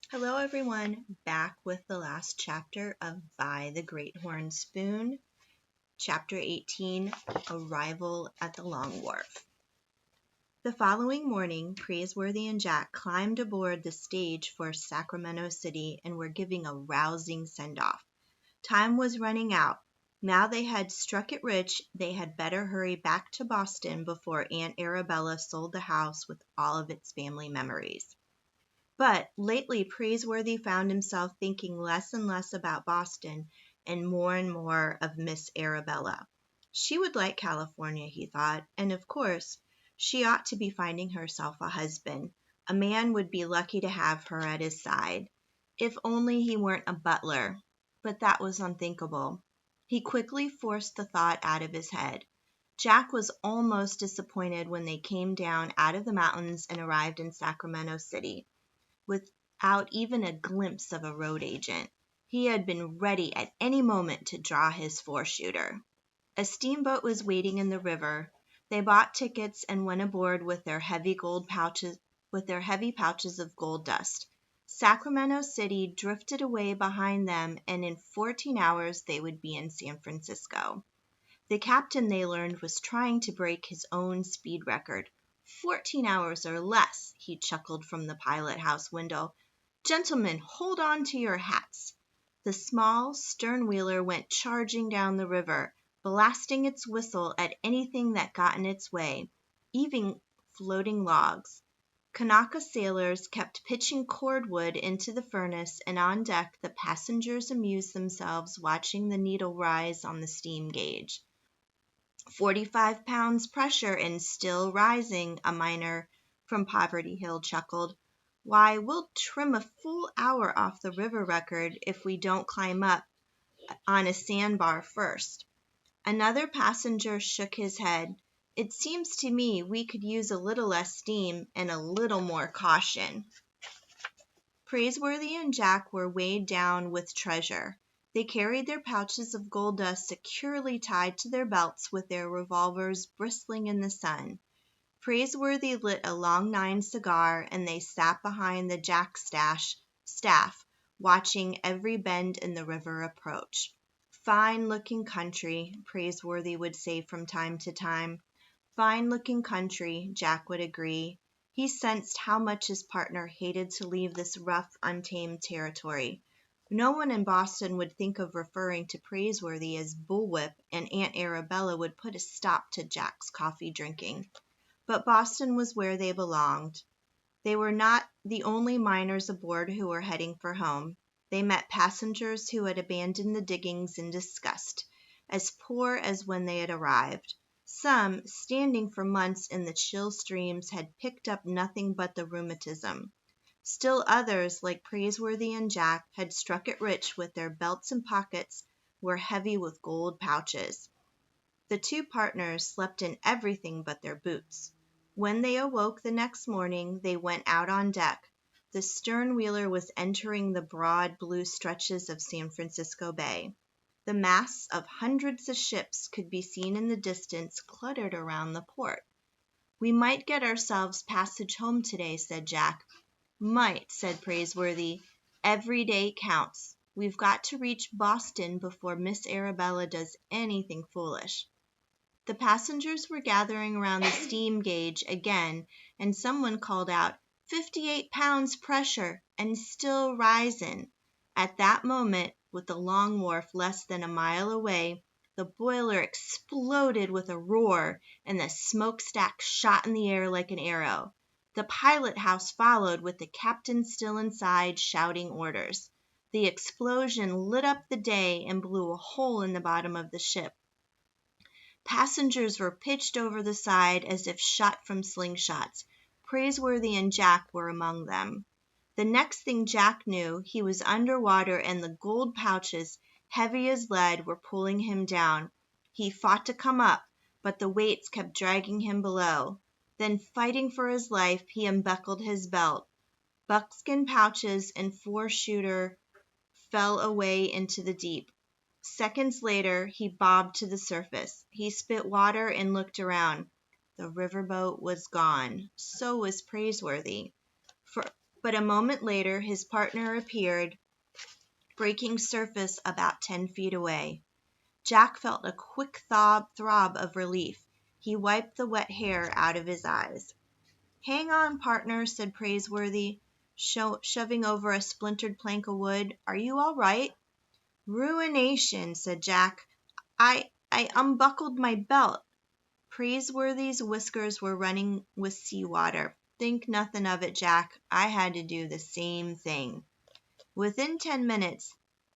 Hello, everyone. Back with the last chapter of By the Great Horn Spoon, Chapter 18, Arrival at the Long Wharf. The following morning, Praiseworthy and Jack climbed aboard the stage for Sacramento City and were giving a rousing send-off. Time was running out. Now they had struck it rich, they had better hurry back to Boston before Aunt Arabella sold the house with all of its family memories. But lately Praiseworthy found himself thinking less and less about Boston and more of Miss Arabella. She would like California, he thought, and of course, she ought to be finding herself a husband. A man would be lucky to have her at his side. If only he weren't a butler. But that was unthinkable. He quickly forced the thought out of his head. Jack was almost disappointed when they came down out of the mountains and arrived in Sacramento City without even a glimpse of a road agent. He had been ready at any moment to draw his four-shooter. A steamboat was waiting in the river. They bought tickets and went aboard with their heavy pouches of gold dust. Sacramento City drifted away behind them, and in 14 hours they would be in San Francisco. The captain, they learned, was trying to break his own speed record. 14 hours or less, he chuckled from the pilot house window. Gentlemen, hold on to your hats. The small stern wheeler went charging down the river, blasting its whistle at anything that got in its way, even floating logs. Kanaka sailors kept pitching cordwood into the furnace, and on deck the passengers amused themselves watching the needle rise on the steam gauge. 45 pounds pressure and still rising, a miner from Poverty Hill chuckled. Why, we'll trim a full hour off the river record if we don't climb up on a sandbar first. Another passenger shook his head. It seems to me we could use a little less steam and a little more caution. Praiseworthy and Jack were weighed down with treasure. They carried their pouches of gold dust securely tied to their belts with their revolvers bristling in the sun. Praiseworthy lit a long 9 cigar, and they sat behind the Jack staff, watching every bend in the river approach. Fine-looking country, Praiseworthy would say from time to time. Fine-looking country, Jack would agree. He sensed how much his partner hated to leave this rough, untamed territory. No one in Boston would think of referring to Praiseworthy as Bullwhip, and Aunt Arabella would put a stop to Jack's coffee drinking. But Boston was where they belonged. They were not the only miners aboard who were heading for home. They met passengers who had abandoned the diggings in disgust, as poor as when they had arrived. Some, standing for months in the chill streams, had picked up nothing but the rheumatism. Still others, like Praiseworthy and Jack, had struck it rich with their belts and pockets were heavy with gold pouches. The two partners slept in everything but their boots. When they awoke the next morning, they went out on deck. The stern wheeler was entering the broad blue stretches of San Francisco Bay. The masts of hundreds of ships could be seen in the distance cluttered around the port. We might get ourselves passage home today, said Jack. Might, said Praiseworthy. Every day counts. We've got to reach Boston before Miss Arabella does anything foolish. The passengers were gathering around the steam gauge again, and someone called out, 58 pounds pressure, and still risin'. At that moment, with the Long Wharf less than a mile away, the boiler exploded with a roar, and the smokestack shot in the air like an arrow. The pilot house followed, with the captain still inside, shouting orders. The explosion lit up the day and blew a hole in the bottom of the ship. Passengers were pitched over the side as if shot from slingshots. Praiseworthy and Jack were among them. The next thing Jack knew, he was under water, and the gold pouches, heavy as lead, were pulling him down. He fought to come up, but the weights kept dragging him below. Then, fighting for his life, he unbuckled his belt. Buckskin pouches and four-shooter fell away into the deep. Seconds later, he bobbed to the surface. He spit water and looked around. The riverboat was gone. So was Praiseworthy. But a moment later his partner appeared, breaking surface about 10 feet away. Jack felt a quick throb of relief. He wiped the wet hair out of his eyes. "Hang on, partner," said Praiseworthy, shoving over a splintered plank of wood. "Are you all right?" "Ruination," said Jack. I unbuckled my belt." Praiseworthy's whiskers were running with seawater. "Think nothing of it, Jack. I had to do the same thing." Within 10 minutes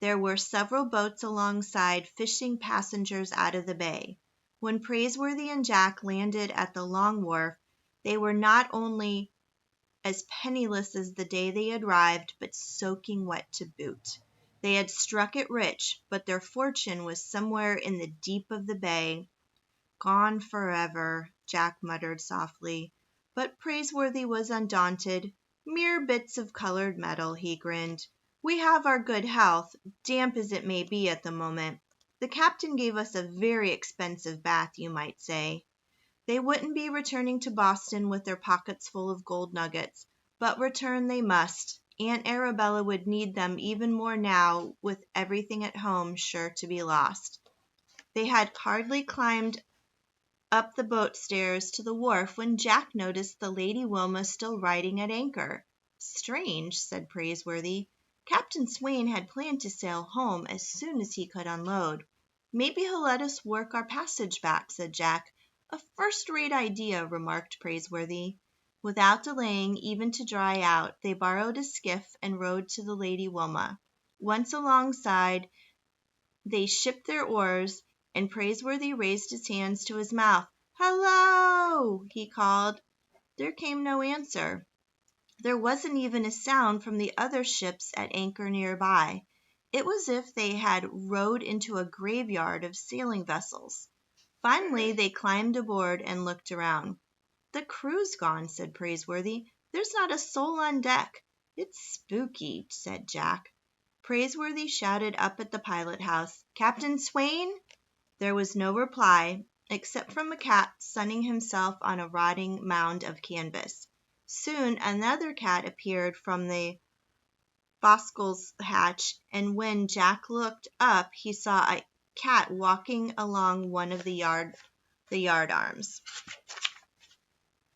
there were several boats alongside fishing passengers out of the bay. When Praiseworthy and Jack landed at the Long Wharf, they were not only as penniless as the day they had arrived, but soaking wet to boot. They had struck it rich, but their fortune was somewhere in the deep of the bay. "Gone forever," Jack muttered softly. But Praiseworthy was undaunted. "Mere bits of colored metal," he grinned. "We have our good health, damp as it may be at the moment. The captain gave us a very expensive bath, you might say." They wouldn't be returning to Boston with their pockets full of gold nuggets, but return they must. Aunt Arabella would need them even more now, with everything at home sure to be lost. They had hardly climbed up the boat stairs to the wharf when Jack noticed the Lady Wilma still riding at anchor. "Strange," said Praiseworthy. "Captain Swain had planned to sail home as soon as he could unload." "Maybe he'll let us work our passage back," said Jack. "A first-rate idea," remarked Praiseworthy. Without delaying even to dry out, they borrowed a skiff and rowed to the Lady Wilma. Once alongside, they shipped their oars, and Praiseworthy raised his hands to his mouth. "Hello!" he called. There came no answer. There wasn't even a sound from the other ships at anchor nearby. It was as if they had rowed into a graveyard of sailing vessels. Finally they climbed aboard and looked around. "The crew's gone," said Praiseworthy. "There's not a soul on deck." "It's spooky," said Jack. Praiseworthy shouted up at the pilot house, "Captain Swain?" There was no reply, except from a cat sunning himself on a rotting mound of canvas. Soon another cat appeared from the forecastle's hatch, and when Jack looked up he saw a cat walking along one of the yardarms.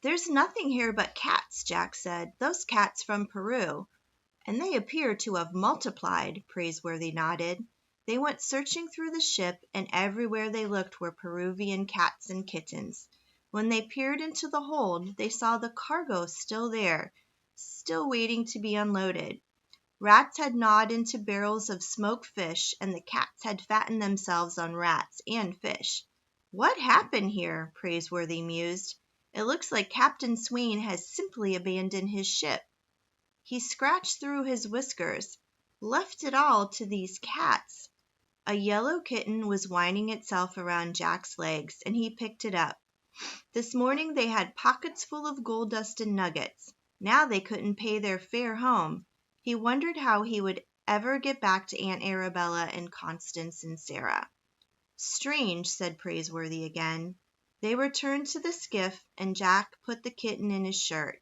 "There's nothing here but cats," Jack said. "Those cats from Peru." "And they appear to have multiplied," Praiseworthy nodded. They went searching through the ship, and everywhere they looked were Peruvian cats and kittens. When they peered into the hold, they saw the cargo still there, still waiting to be unloaded. Rats had gnawed into barrels of smoked fish, and the cats had fattened themselves on rats and fish. "What happened here?" Praiseworthy mused. "It looks like Captain Swain has simply abandoned his ship." He scratched through his whiskers. "Left it all to these cats." A yellow kitten was winding itself around Jack's legs, and he picked it up. This morning they had pockets full of gold dust and nuggets. Now they couldn't pay their fare home. He wondered how he would ever get back to Aunt Arabella and Constance and Sarah. "Strange," said Praiseworthy again. They returned to the skiff, and Jack put the kitten in his shirt.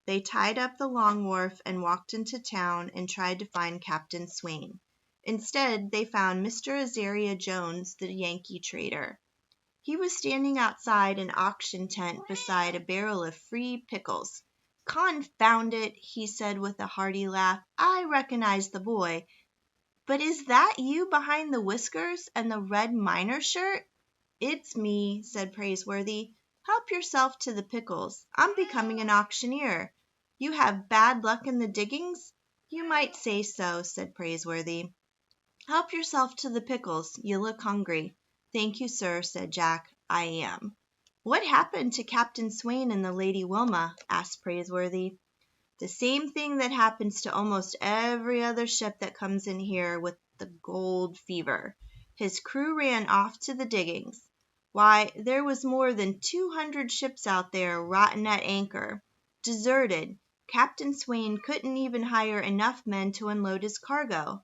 They tied up the Long Wharf and walked into town and tried to find Captain Swain. Instead, they found Mr. Azaria Jones, the Yankee trader. He was standing outside an auction tent beside a barrel of free pickles. "Confound it," he said with a hearty laugh. "I recognize the boy. But is that you behind the whiskers and the red miner shirt?" "It's me," said Praiseworthy. "Help yourself to the pickles. I'm becoming an auctioneer. You have bad luck in the diggings?" "You might say so," said Praiseworthy. "Help yourself to the pickles. You look hungry." "Thank you, sir," said Jack. "I am." "What happened to Captain Swain and the Lady Wilma?" asked Praiseworthy. "The same thing that happens to almost every other ship that comes in here with the gold fever. His crew ran off to the diggings. Why, there was more than 200 ships out there rotting at anchor, deserted. Captain Swain couldn't even hire enough men to unload his cargo.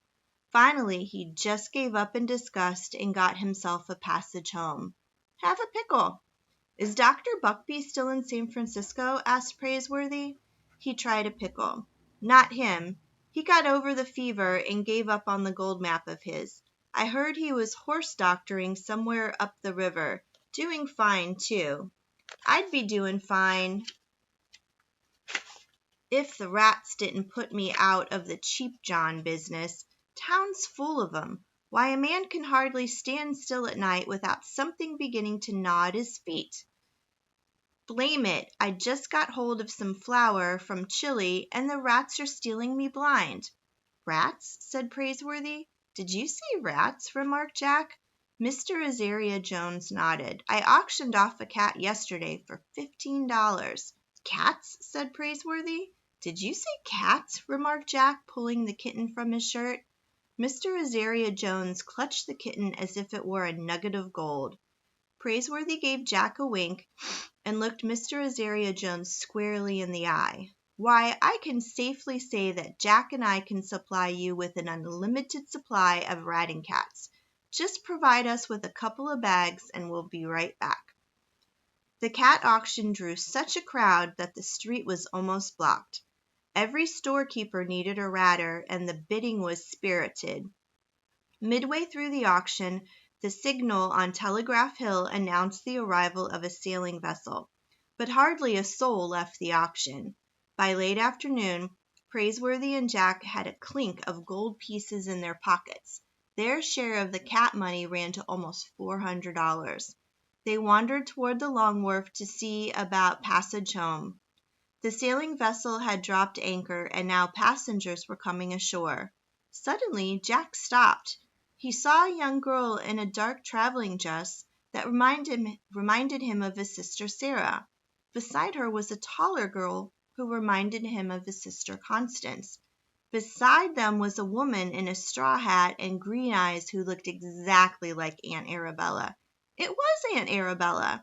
Finally, he just gave up in disgust and got himself a passage home. Have a pickle." "Is Dr. Buckbee still in San Francisco?" asked Praiseworthy. He tried a pickle. Not him. He got over the fever and gave up on the gold map of his. I heard he was horse doctoring somewhere up the river. Doing fine, too. I'd be doing fine if the rats didn't put me out of the cheap John business. Town's full of 'em. Why, a man can hardly stand still at night without something beginning to gnaw at his feet. Blame it, I just got hold of some flour from Chile, and the rats are stealing me blind. Rats? Said Praiseworthy. Did you say rats? Remarked Jack. Mr. Azaria Jones nodded. I auctioned off a cat yesterday for $15. Cats? Said Praiseworthy. Did you say cats? Remarked Jack, pulling the kitten from his shirt. Mr. Azaria Jones clutched the kitten as if it were a nugget of gold. Praiseworthy gave Jack a wink and looked Mr. Azaria Jones squarely in the eye. Why, I can safely say that Jack and I can supply you with an unlimited supply of ratting cats. Just provide us with a couple of bags and we'll be right back. The cat auction drew such a crowd that the street was almost blocked. Every storekeeper needed a ratter, and the bidding was spirited. Midway through the auction, the signal on Telegraph Hill announced the arrival of a sailing vessel, but hardly a soul left the auction. By late afternoon, Praiseworthy and Jack had a clink of gold pieces in their pockets. Their share of the cat money ran to almost $400. They wandered toward the Long Wharf to see about passage home. The sailing vessel had dropped anchor, and now passengers were coming ashore. Suddenly Jack stopped. He saw a young girl in a dark traveling dress that reminded him of his sister Sarah. Beside her was a taller girl who reminded him of his sister Constance. Beside them was a woman in a straw hat and green eyes who looked exactly like Aunt Arabella. It was Aunt Arabella!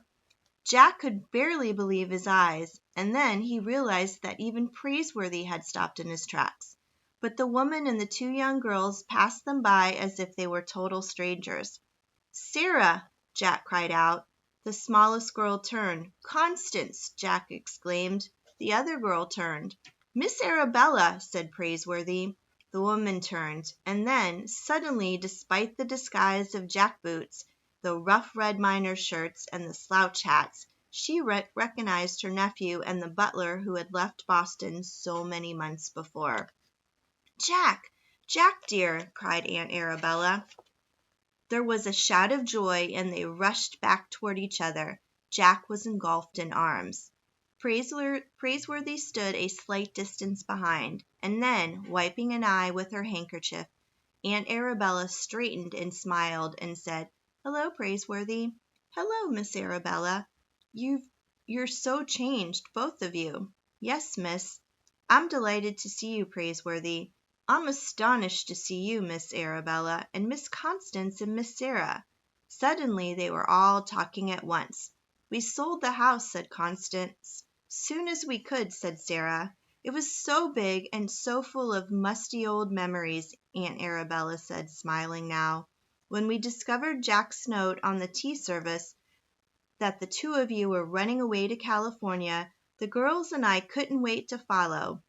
Jack could barely believe his eyes, and then he realized that even Praiseworthy had stopped in his tracks. But the woman and the two young girls passed them by as if they were total strangers. "Sarah!" Jack cried out. The smallest girl turned. "Constance!" Jack exclaimed. The other girl turned. "Miss Arabella!" said Praiseworthy. The woman turned, and then, suddenly, despite the disguise of jack-boots, the rough red miner's shirts, and the slouch hats, she recognized her nephew and the butler who had left Boston so many months before. "Jack! Jack, dear!" cried Aunt Arabella. There was a shout of joy, and they rushed back toward each other. Jack was engulfed in arms. Praiseworthy stood a slight distance behind, and then, wiping an eye with her handkerchief, Aunt Arabella straightened and smiled and said, "Hello, Praiseworthy." "Hello, Miss Arabella. You're so changed, both of you." "Yes, miss." "I'm delighted to see you, Praiseworthy." "I'm astonished to see you, Miss Arabella, and Miss Constance and Miss Sarah." Suddenly they were all talking at once. "We sold the house," said Constance. "Soon as we could," said Sarah. "It was so big and so full of musty old memories," Aunt Arabella said, smiling now. "When we discovered Jack's note on the tea service that the two of you were running away to California, the girls and I couldn't wait to follow.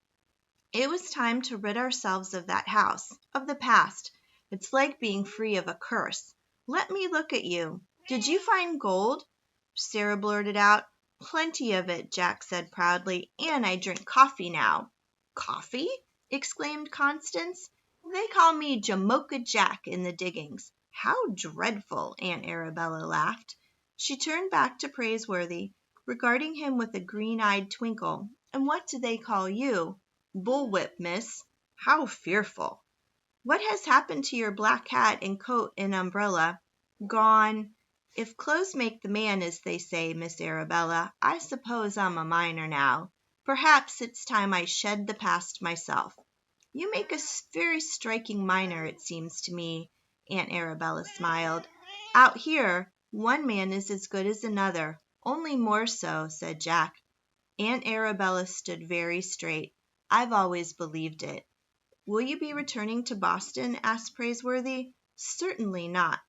It was time to rid ourselves of that house, of the past. It's like being free of a curse. Let me look at you. Did you find gold?" Sarah blurted out. "Plenty of it," Jack said proudly, "and I drink coffee now." "Coffee?" exclaimed Constance. "They call me Jamocha Jack in the diggings." "How dreadful!" Aunt Arabella laughed. She turned back to Praiseworthy, regarding him with a green-eyed twinkle. "And what do they call you?" "Bullwhip, miss." "How fearful!" "What has happened to your black hat and coat and umbrella?" "Gone. If clothes make the man, as they say, Miss Arabella, I suppose I'm a miner now. Perhaps it's time I shed the past myself." "You make a very striking miner, it seems to me." Aunt Arabella smiled. "Out here, one man is as good as another, only more so," said Jack. Aunt Arabella stood very straight. "I've always believed it." "Will you be returning to Boston?" asked Praiseworthy. "Certainly not."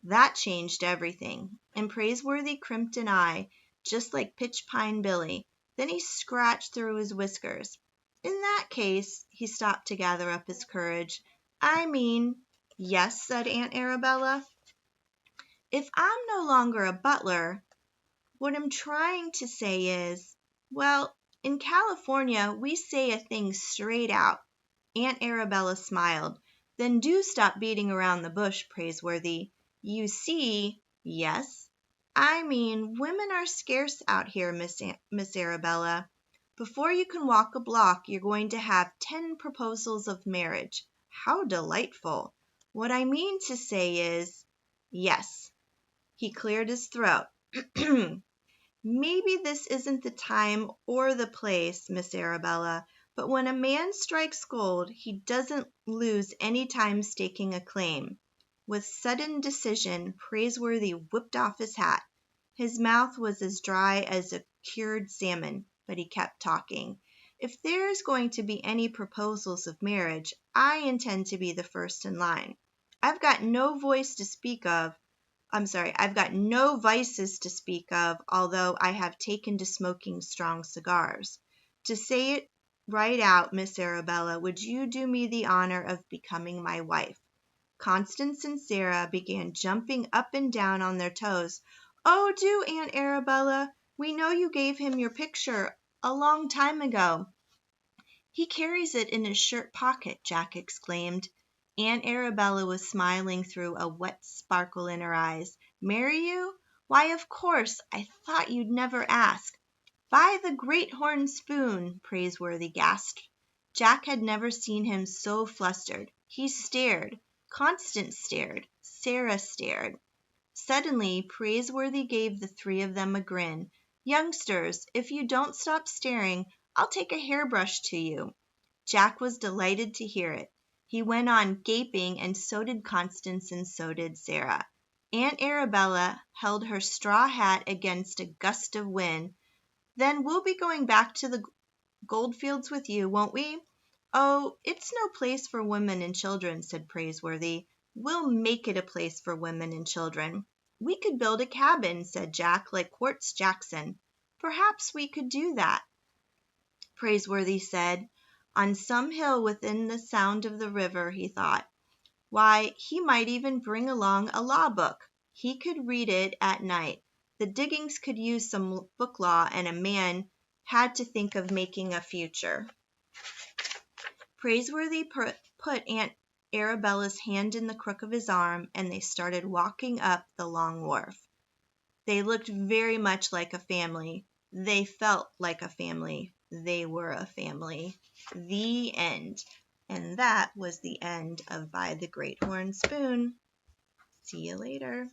That changed everything, and Praiseworthy crimped an eye, just like Pitch Pine Billy. Then he scratched through his whiskers. In that case, he stopped to gather up his courage. I mean, yes, said Aunt Arabella. If I'm no longer a butler, what I'm trying to say is, well, in California, we say a thing straight out. Aunt Arabella smiled. Then do stop beating around the bush, Praiseworthy. You see, yes. I mean, women are scarce out here, Miss Arabella. Before you can walk a block, you're going to have 10 proposals of marriage. How delightful. What I mean to say is, yes. He cleared his throat. Maybe this isn't the time or the place, Miss Arabella, but when a man strikes gold, he doesn't lose any time staking a claim. With sudden decision, Praiseworthy whipped off his hat. His mouth was as dry as a cured salmon, but he kept talking. If there's going to be any proposals of marriage, I intend to be the first in line. I've got no voice to speak of, I've got no vices to speak of, although I have taken to smoking strong cigars. To say it right out, Miss Arabella, would you do me the honor of becoming my wife? Constance and Sarah began jumping up and down on their toes. Oh, do, Aunt Arabella. We know you gave him your picture a long time ago. He carries it in his shirt pocket, Jack exclaimed. Aunt Arabella was smiling through a wet sparkle in her eyes. Marry you? Why, of course. I thought you'd never ask. By the great horn spoon, Praiseworthy gasped. Jack had never seen him so flustered. He stared. Constance stared. Sarah stared. Suddenly, Praiseworthy gave the three of them a grin. Youngsters, if you don't stop staring, I'll take a hairbrush to you. Jack was delighted to hear it. He went on gaping, and so did Constance, and so did Sarah. Aunt Arabella held her straw hat against a gust of wind. Then we'll be going back to the goldfields with you, won't we? Oh, it's no place for women and children, said Praiseworthy. We'll make it a place for women and children. We could build a cabin, said Jack, like Quartz Jackson. Perhaps we could do that, Praiseworthy said. On some hill within the sound of the river, he thought. Why, he might even bring along a law book. He could read it at night. The diggings could use some book law, and a man had to think of making a future. Praiseworthy put Aunt Arabella's hand in the crook of his arm, and they started walking up the long wharf. They looked very much like a family. They felt like a family. They were a family. The end. And that was the end of By the Great Horn Spoon. See you later.